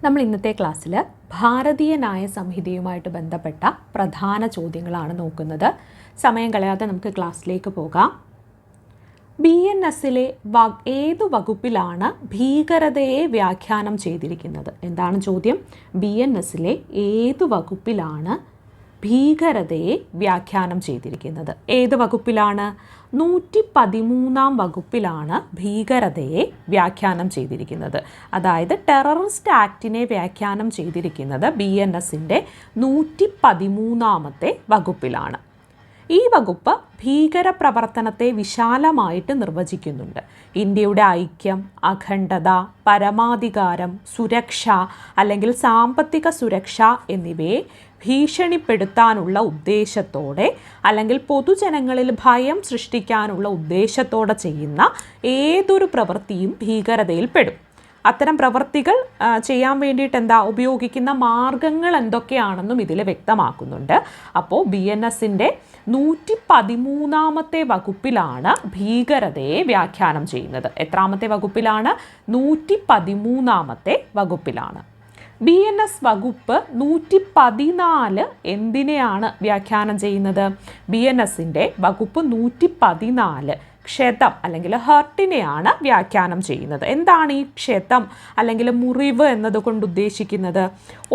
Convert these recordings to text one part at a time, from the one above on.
നമ്മൾ ഇന്നത്തെ ക്ലാസ്സിൽ ഭാരതീയ ന്യായ സംഹിതയുമായിട്ട് ബന്ധപ്പെട്ട പ്രധാന ചോദ്യങ്ങളാണ് നോക്കുന്നത്. സമയം കളയാതെ നമുക്ക് ക്ലാസ്സിലേക്ക് പോകാം. BNSലെ ഏതു വകുപ്പിലാണ് ഭീകരതയെ വ്യാഖ്യാനം ചെയ്തിരിക്കുന്നത്? എന്താണ് ചോദ്യം? BNSലെ ഏതു വകുപ്പിലാണ് ഭീകരതയെ വ്യാഖ്യാനം ചെയ്തിരിക്കുന്നത്? ഏത് വകുപ്പിലാണ്? 113 വകുപ്പിലാണ് ഭീകരതയെ വ്യാഖ്യാനം ചെയ്തിരിക്കുന്നത്. അതായത് ടെററിസ്റ്റ് ആക്ടിനെ വ്യാഖ്യാനം ചെയ്തിരിക്കുന്നത് BNSൻ്റെ 113 വകുപ്പിലാണ്. ഈ വകുപ്പ് ഭീകരപ്രവർത്തനത്തെ വിശാലമായിട്ട് നിർവചിക്കുന്നുണ്ട്. ഇന്ത്യയുടെ ഐക്യം, അഖണ്ഡത, പരമാധികാരം, സുരക്ഷ അല്ലെങ്കിൽ സാമ്പത്തിക സുരക്ഷ എന്നിവയെ ഭീഷണിപ്പെടുത്താനുള്ള ഉദ്ദേശത്തോടെ അല്ലെങ്കിൽ പൊതുജനങ്ങളിൽ ഭയം സൃഷ്ടിക്കാനുള്ള ഉദ്ദേശത്തോടെ ചെയ്യുന്ന ഏതൊരു പ്രവൃത്തിയും ഭീകരതയിൽ പെടും. അത്തരം പ്രവൃത്തികൾ ചെയ്യാൻ വേണ്ടിയിട്ട് ഉപയോഗിക്കുന്ന മാർഗങ്ങൾ എന്തൊക്കെയാണെന്നും ഇതിൽ വ്യക്തമാക്കുന്നുണ്ട്. അപ്പോൾ BNSൻ്റെ 113 വകുപ്പിലാണ് ഭീകരതയെ വ്യാഖ്യാനം ചെയ്യുന്നത്. എത്രാമത്തെ വകുപ്പിലാണ്? 113 വകുപ്പിലാണ്. BNS വകുപ്പ് 114 എന്തിനെയാണ് വ്യാഖ്യാനം ചെയ്യുന്നത്? BNSൻ്റെ വകുപ്പ് 114 ക്ഷതം അല്ലെങ്കിൽ ഹർട്ടിനെയാണ് വ്യാഖ്യാനം ചെയ്യുന്നത്. എന്താണ് ഈ ക്ഷതം അല്ലെങ്കിൽ മുറിവ് എന്നതുകൊണ്ട് ഉദ്ദേശിക്കുന്നത്?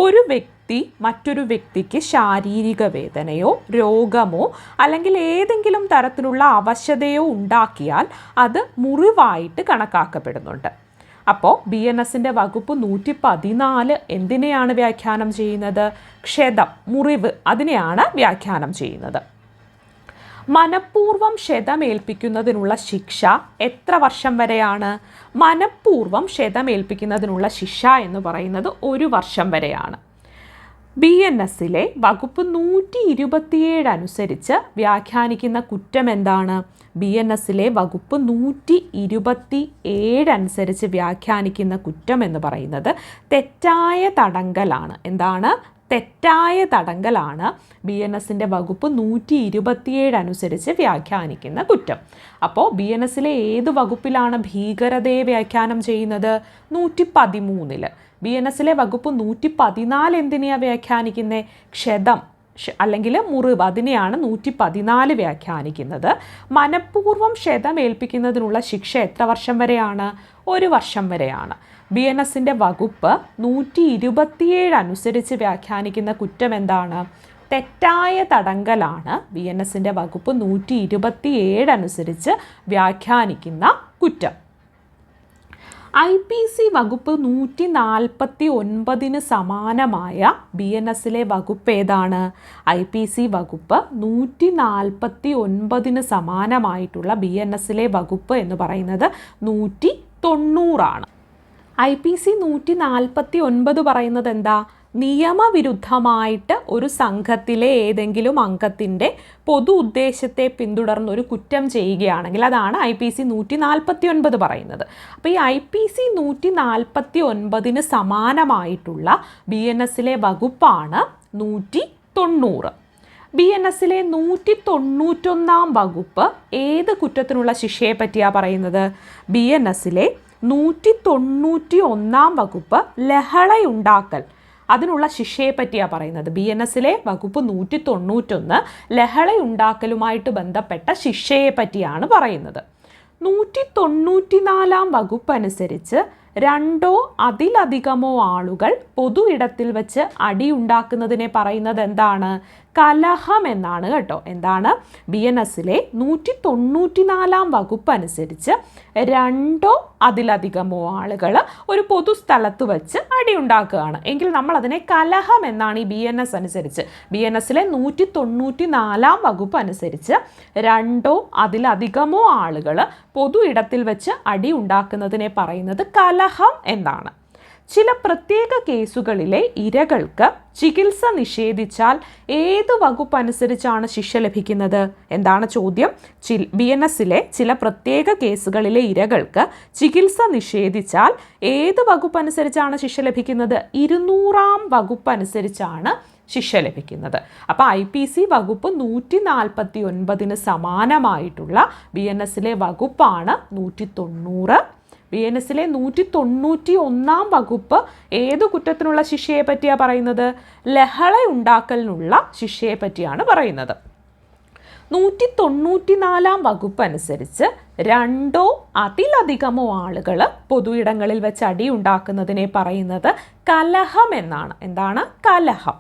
ഒരു വ്യക്തി മറ്റൊരു വ്യക്തിക്ക് ശാരീരിക വേദനയോ രോഗമോ അല്ലെങ്കിൽ ഏതെങ്കിലും തരത്തിലുള്ള അവശതയോ ഉണ്ടാക്കിയാൽ അത് മുറിവായിട്ട് കണക്കാക്കപ്പെടുന്നുണ്ട്. അപ്പോൾ BNSൻ്റെ വകുപ്പ് 114 എന്തിനെയാണ് വ്യാഖ്യാനം ചെയ്യുന്നത്? ക്ഷതം, മുറിവ്, അതിനെയാണ് വ്യാഖ്യാനം ചെയ്യുന്നത്. മനഃപൂർവ്വം ക്ഷതമേൽപ്പിക്കുന്നതിനുള്ള ശിക്ഷ എത്ര വർഷം വരെയാണ്? മനഃപൂർവ്വം ക്ഷതമേൽപ്പിക്കുന്നതിനുള്ള ശിക്ഷ എന്ന് പറയുന്നത് 1 വർഷം വരെയാണ്. BNSലെ വകുപ്പ് 127 അനുസരിച്ച് വ്യാഖ്യാനിക്കുന്ന കുറ്റം എന്താണ്? BNSലെ വകുപ്പ് 127 അനുസരിച്ച് വ്യാഖ്യാനിക്കുന്ന കുറ്റം എന്ന് പറയുന്നത് തെറ്റായ തടങ്കലാണ്. എന്താണ്? തെറ്റായ തടങ്കലാണ് BNSൻ്റെ വകുപ്പ് 127 അനുസരിച്ച് വ്യാഖ്യാനിക്കുന്ന കുറ്റം. അപ്പോൾ BNSലെ ഏത് വകുപ്പിലാണ് ഭീകരതയെ വ്യാഖ്യാനം ചെയ്യുന്നത്? 113. BNSലെ വകുപ്പ് 114 എന്തിനെയാണ് വ്യാഖ്യാനിക്കുന്നത്? ക്ഷതം അല്ലെങ്കിൽ മുറിവ്, അതിനെയാണ് 114 വ്യാഖ്യാനിക്കുന്നത്. മനഃപൂർവ്വം ക്ഷതമേൽപ്പിക്കുന്നതിനുള്ള ശിക്ഷ എത്ര വർഷം വരെയാണ്? 1 വർഷം വരെയാണ്. BNSൻ്റെ വകുപ്പ് 127 അനുസരിച്ച് വ്യാഖ്യാനിക്കുന്ന കുറ്റം എന്താണ്? തെറ്റായ തടങ്കലാണ് BNSൻ്റെ വകുപ്പ് 127 അനുസരിച്ച് വ്യാഖ്യാനിക്കുന്ന കുറ്റം. IPC വകുപ്പ് 149 സമാനമായ BNSലെ വകുപ്പ് ഏതാണ്? IPC വകുപ്പ് 149 സമാനമായിട്ടുള്ള BNSലെ വകുപ്പ് എന്ന് പറയുന്നത് 190. IPC 149 പറയുന്നത് എന്താ? നിയമവിരുദ്ധമായിട്ട് ഒരു സംഘത്തിലെ ഏതെങ്കിലും അംഗത്തിൻ്റെ പൊതു ഉദ്ദേശത്തെ പിന്തുടർന്ന് ഒരു കുറ്റം ചെയ്യുകയാണെങ്കിൽ അതാണ് IPC 149 പറയുന്നത്. അപ്പോൾ ഈ IPC 149 സമാനമായിട്ടുള്ള BNSലെ വകുപ്പാണ് 190. BNSലെ 191 വകുപ്പ് ഏത് കുറ്റത്തിനുള്ള ശിക്ഷയെ പറ്റിയാണ് പറയുന്നത്? BNSലെ 191 വകുപ്പ് ലഹളയുണ്ടാക്കൽ, അതിനുള്ള ശിക്ഷയെ പറ്റിയാണ് പറയുന്നത്. BNSലെ വകുപ്പ് 191 ലഹളയുണ്ടാക്കലുമായിട്ട് ബന്ധപ്പെട്ട ശിക്ഷയെ പറ്റിയാണ് പറയുന്നത്. 194 വകുപ്പ് അനുസരിച്ച് 2 അതിലധികമോ ആളുകൾ പൊതു ഇടത്തിൽ വെച്ച് അടിയുണ്ടാക്കുന്നതിനെ പറയുന്നത് എന്താണ്? കലഹം എന്നാണ് കേട്ടോ. എന്താണ്? BNSലെ 194 വകുപ്പ് അനുസരിച്ച് 2 അതിലധികമോ ആളുകൾ ഒരു പൊതുസ്ഥലത്ത് വെച്ച് അടിയുണ്ടാക്കുകയാണ് എങ്കിൽ നമ്മൾ അതിനെ കലഹം എന്നാണ് ഈ BNS അനുസരിച്ച്. BNSലെ 194 വകുപ്പ് അനുസരിച്ച് 2 അതിലധികമോ ആളുകൾ പൊതു ഇടത്തിൽ വെച്ച് അടി ഉണ്ടാക്കുന്നതിനെ പറയുന്നത് കലഹം എന്നാണ്. ചില പ്രത്യേക കേസുകളിലെ ഇരകൾക്ക് ചികിത്സ നിഷേധിച്ചാൽ ഏത് വകുപ്പ് അനുസരിച്ചാണ് ശിക്ഷ ലഭിക്കുന്നത്? എന്താണ് ചോദ്യം? BNSലെ ചില പ്രത്യേക കേസുകളിലെ ഇരകൾക്ക് ചികിത്സ നിഷേധിച്ചാൽ ഏത് വകുപ്പ് അനുസരിച്ചാണ് ശിക്ഷ ലഭിക്കുന്നത്? 200 വകുപ്പ് അനുസരിച്ചാണ് ശിക്ഷ ലഭിക്കുന്നത്. അപ്പോൾ IPC വകുപ്പ് 149 സമാനമായിട്ടുള്ള BNSലെ വകുപ്പാണ് 190. BNSലെ 191 വകുപ്പ് ഏതു കുറ്റത്തിനുള്ള ശിക്ഷയെ പറ്റിയാണ് പറയുന്നത്? ലഹള ഉണ്ടാക്കലിനുള്ള ശിക്ഷയെ പറ്റിയാണ് പറയുന്നത്. 194 വകുപ്പ് അനുസരിച്ച് രണ്ടോ അതിലധികമോ ആളുകൾ പൊതുയിടങ്ങളിൽ വെച്ച് അടിയുണ്ടാക്കുന്നതിനെ പറയുന്നത് കലഹം എന്നാണ്. എന്താണ്? കലഹം.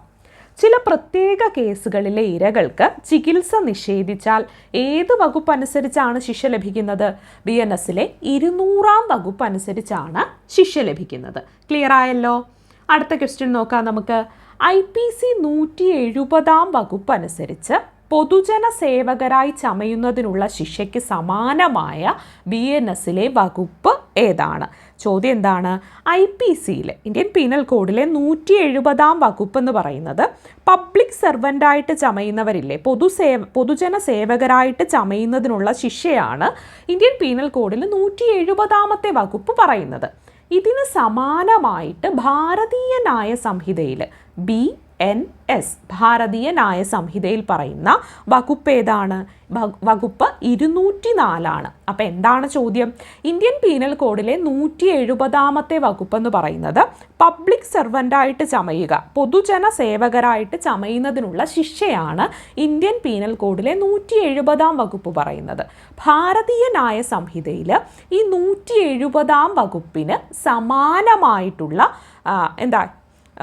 ചില പ്രത്യേക കേസുകളിലെ ഇരകൾക്ക് ചികിത്സ നിഷേധിച്ചാൽ ഏത് വകുപ്പ് അനുസരിച്ചാണ് ശിക്ഷ ലഭിക്കുന്നത്? BNSലെ 200 വകുപ്പ് അനുസരിച്ചാണ് ശിക്ഷ ലഭിക്കുന്നത്. ക്ലിയർ ആയല്ലോ? അടുത്ത ക്വസ്റ്റ്യൻ നോക്കാം നമുക്ക്. IPC 170 വകുപ്പ് അനുസരിച്ച് പൊതുജന സേവകരായി ചമയുന്നതിനുള്ള ശിക്ഷയ്ക്ക് സമാനമായ BNSലെ വകുപ്പ് ഏതാണ്? ചോദ്യം എന്താണ്? IPCയിലെ ഇന്ത്യൻ പീനൽ കോഡിലെ 170 വകുപ്പ് എന്ന് പറയുന്നത് പബ്ലിക് സെർവൻ്റായിട്ട് ചമയുന്നവരില്ലേ, പൊതുജന സേവകരായിട്ട് ചമയുന്നതിനുള്ള ശിക്ഷയാണ് ഇന്ത്യൻ പീനൽ കോഡിൽ 170 വകുപ്പ് പറയുന്നത്. ഇതിന് സമാനമായിട്ട് ഭാരതീയ ന്യായ സംഹിതയിൽ BNS ഭാരതീയ ന്യായ സംഹിതയിൽ പറയുന്ന വകുപ്പ് ഏതാണ്? വകുപ്പ് 204 അപ്പോൾ എന്താണ് ചോദ്യം? ഇന്ത്യൻ പീനൽ കോഡിലെ 170 വകുപ്പ് എന്ന് പറയുന്നത് പബ്ലിക് സെർവൻ്റായിട്ട് ചമയുക, പൊതുജന സേവകരായിട്ട് ചമയുന്നതിനുള്ള ശിക്ഷയാണ് ഇന്ത്യൻ പീനൽ കോഡിലെ 170 വകുപ്പ് പറയുന്നത്. ഭാരതീയ ന്യായ സംഹിതയിൽ ഈ 170 വകുപ്പിന് സമാനമായിട്ടുള്ള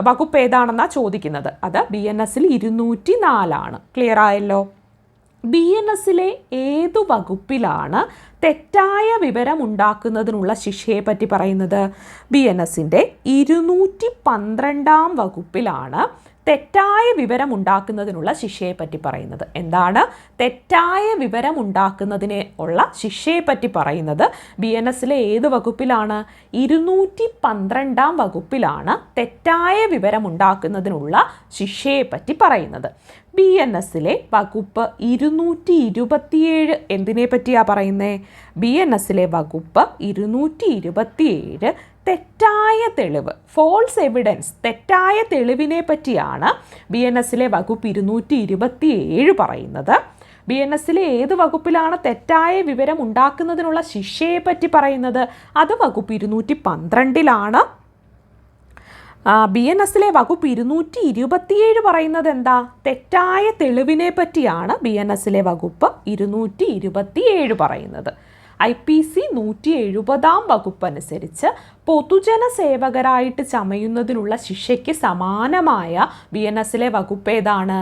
വകുപ്പ് ഏതാണെന്നാണ് ചോദിക്കുന്നത്. അത് BNSൽ 204. ക്ലിയർ ആയല്ലോ? BNSലെ ഏതു വകുപ്പിലാണ് തെറ്റായ വിവരം ഉണ്ടാക്കുന്നതിനുള്ള ശിക്ഷയെ പറ്റി പറയുന്നത്? BNSന്റെ 212 വകുപ്പിലാണ് തെറ്റായ വിവരം ഉണ്ടാക്കുന്നതിനുള്ള ശിക്ഷയെ പറ്റി പറയുന്നത്. എന്താണ് തെറ്റായ വിവരം ഉണ്ടാക്കുന്നതിന് ഉള്ള ശിക്ഷയെ പറ്റി പറയുന്നത്? BNSലെ ഏത് വകുപ്പിലാണ്? 212 വകുപ്പിലാണ് തെറ്റായ വിവരം ഉണ്ടാക്കുന്നതിനുള്ള ശിക്ഷയെ പറ്റി പറയുന്നത്. BNSലെ വകുപ്പ് 227 എന്തിനെ പറ്റിയാണ് പറയുന്നത്? BNSലെ വകുപ്പ് 227 തെറ്റായ തെളിവ്, ഫോൾസ് എവിഡൻസ്, തെറ്റായ തെളിവിനെ പറ്റിയാണ് BNSലെ വകുപ്പ് 227 പറയുന്നത്. BNSലെ ഏത് വകുപ്പിലാണ് തെറ്റായ വിവരം ഉണ്ടാക്കുന്നതിനുള്ള ശിക്ഷയെ പറ്റി പറയുന്നത്? അത് വകുപ്പ് 212. BNSലെ വകുപ്പ് 227 പറയുന്നത് എന്താ? തെറ്റായ തെളിവിനെ പറ്റിയാണ് BNSലെ വകുപ്പ് 227 പറയുന്നത്. IPC 170 വകുപ്പ് അനുസരിച്ച് പൊതുജന സേവകരായിട്ട് ചമയുന്നതിനുള്ള ശിക്ഷയ്ക്ക് സമാനമായ BNSലെ വകുപ്പ് ഏതാണ്?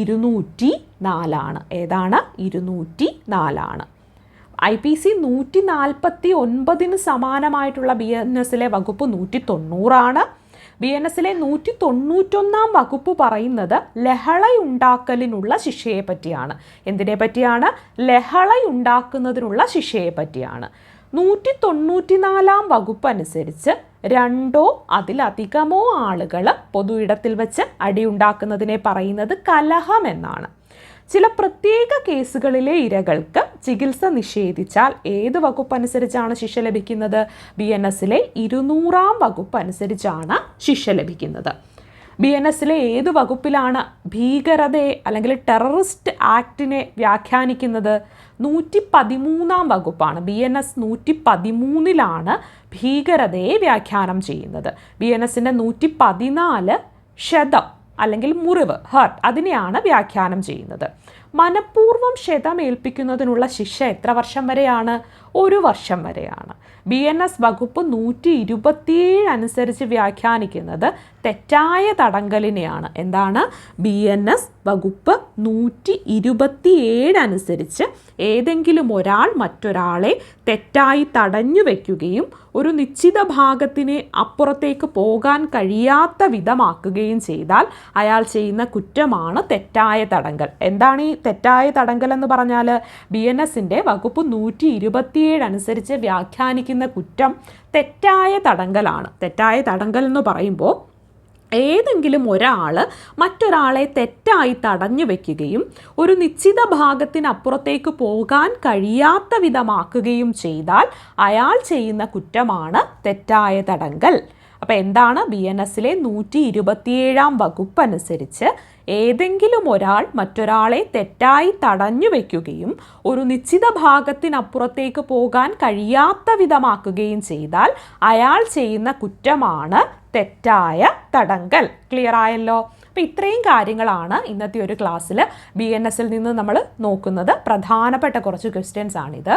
204. ഏതാണ്? 204. IPC 149 സമാനമായിട്ടുള്ള BNSലെ വകുപ്പ് 190. BNSലെ 191 വകുപ്പ് പറയുന്നത് ലഹളയുണ്ടാക്കലിനുള്ള ശിക്ഷയെ പറ്റിയാണ്. എന്തിനെ പറ്റിയാണ്? ലഹളയുണ്ടാക്കുന്നതിനുള്ള ശിക്ഷയെ പറ്റിയാണ്. 194 വകുപ്പ് അനുസരിച്ച് രണ്ടോ അതിലധികമോ ആളുകൾ പൊതു ഇടത്തിൽ വെച്ച് അടിയുണ്ടാക്കുന്നതിനെ പറയുന്നത് കലഹം എന്നാണ്. ചില പ്രത്യേക കേസുകളിലെ ഇരകൾക്ക് ചികിത്സ നിഷേധിച്ചാൽ ഏത് വകുപ്പ് അനുസരിച്ചാണ് ശിക്ഷ ലഭിക്കുന്നത്? BNSലെ 200 വകുപ്പ് അനുസരിച്ചാണ് ശിക്ഷ ലഭിക്കുന്നത്. BNSലെ ഏത് വകുപ്പിലാണ് ഭീകരതയെ അല്ലെങ്കിൽ ടെററിസ്റ്റ് ആക്ടിനെ വ്യാഖ്യാനിക്കുന്നത്? 113 വകുപ്പാണ്. BNS 113ലാണ് ഭീകരതയെ വ്യാഖ്യാനം ചെയ്യുന്നത്. BNSന്റെ 114 ക്ഷതം അല്ലെങ്കിൽ മുറിവ്, ഹർട്ട്, അതിനെയാണ് വ്യാഖ്യാനം ചെയ്യുന്നത്. മനഃപൂർവ്വം ക്ഷതമേൽപ്പിക്കുന്നതിനുള്ള ശിക്ഷ എത്ര വർഷം വരെയാണ്? 1 വർഷം വരെയാണ്. BNS വകുപ്പ് 127 അനുസരിച്ച് വ്യാഖ്യാനിക്കുന്നത് തെറ്റായ തടങ്കലിനെയാണ്. എന്താണ്? BNS വകുപ്പ് 127 അനുസരിച്ച് ഏതെങ്കിലും ഒരാൾ മറ്റൊരാളെ തെറ്റായി തടഞ്ഞു വയ്ക്കുകയും ഒരു നിശ്ചിത ഭാഗത്തിന് അപ്പുറത്തേക്ക് പോകാൻ കഴിയാത്ത വിധമാക്കുകയും ചെയ്താൽ അയാൾ ചെയ്യുന്ന കുറ്റമാണ് തെറ്റായ തടങ്കൽ. എന്താണ് ഈ തെറ്റായ തടങ്കൽ എന്ന് പറഞ്ഞാൽ? BNSന്റെ വകുപ്പ് 127 അനുസരിച്ച് വ്യാഖ്യാനിക്കുന്ന കുറ്റം തെറ്റായ തടങ്കലാണ്. തെറ്റായ തടങ്കൽ എന്ന് പറയുമ്പോൾ ഏതെങ്കിലും ഒരാൾ മറ്റൊരാളെ തെറ്റായി തടഞ്ഞു വയ്ക്കുകയും ഒരു നിശ്ചിത ഭാഗത്തിനപ്പുറത്തേക്ക് പോകാൻ കഴിയാത്ത വിധമാക്കുകയും ചെയ്താൽ അയാൾ ചെയ്യുന്ന കുറ്റമാണ് തെറ്റായ തടങ്കൽ. അപ്പോൾ എന്താണ് BNSലെ 127 വകുപ്പ് അനുസരിച്ച് ഏതെങ്കിലും ഒരാൾ മറ്റൊരാളെ തെറ്റായി തടഞ്ഞു വയ്ക്കുകയും ഒരു നിശ്ചിത ഭാഗത്തിനപ്പുറത്തേക്ക് പോകാൻ കഴിയാത്ത വിധമാക്കുകയും ചെയ്താൽ അയാൾ ചെയ്യുന്ന കുറ്റമാണ് തെറ്റായ തടങ്കൽ. ക്ലിയർ ആയല്ലോ? അപ്പോൾ ഇത്രയും കാര്യങ്ങളാണ് ഇന്നത്തെ ഒരു ക്ലാസ്സിൽ BNSൽ നിന്ന് നമ്മൾ നോക്കുന്നത്. പ്രധാനപ്പെട്ട കുറച്ച് ക്വസ്റ്റ്യൻസ് ആണിത്.